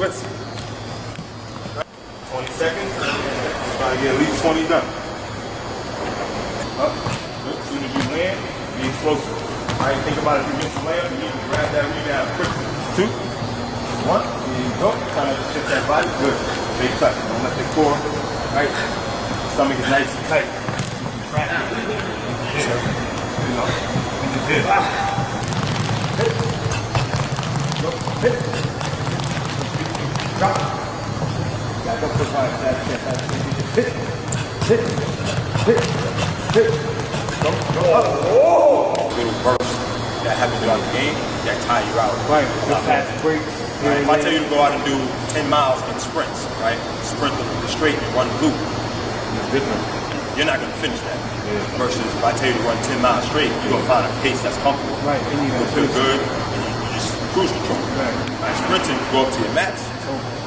sprints. 20 seconds. Try to get at least 20 done. Up. Good. As soon as you land, be explosive. All right, think about it. If you get slammed, you need to grab that rebound quickly. 2, 1. There you go. Try to shift that body. Good. Big touch. Don't let the core. All right. Stomach is nice and tight. Track it. You know. Hit. Hit. Go. Hit. Drop. Got to push hard. Hit. Hit. Hit. Hit. Go. Go up. Oh! Little bursts that happen throughout the game that tire you out. Right. The fast breaks. Right. If I tell you to go out and do 10 miles in sprints, right? Sprint the straight and run the loop. It's different. You're not going to finish that. Yeah. Versus if I tell you to run 10 miles straight, you're going to find a pace that's comfortable. Right. And you'll feel good. And you just cruise control. Right. Right. Sprinting, you go up to your max,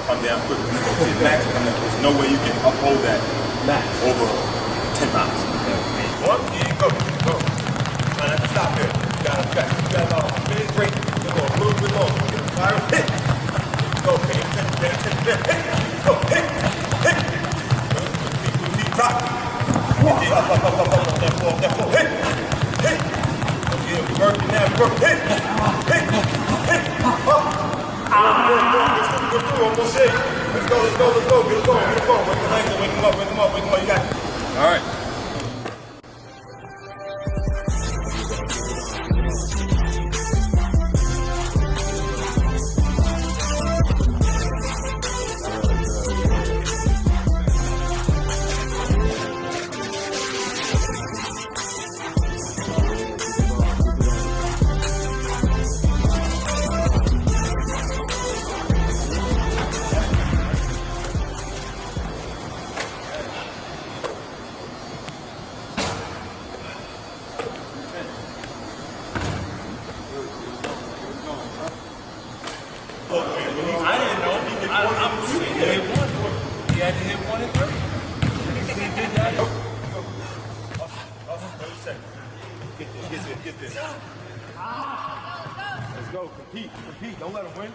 come down quickly. You go to your max, and there's no way you can uphold that max over 10 miles. Yeah. One, here you go. Go. Try not to stop here. You got to back. You got to finish break. You go a little bit long. Get a fire hit. Go. Pay attention. Pay attention. Hit. Go. Hit. Hit. Keep drop. Up. That floor. Hit. Hit. Okay, we're working now. We're working. Hit. Hit. Hit. Up. Go through. Almost there. Let's go. Get it going. Wake the legs up. Wake them up. You got it. All right. I didn't know. I'm shooting. He hit one. He had to hit one and three. He did that. Get there. Let's go. Compete. Don't let him win.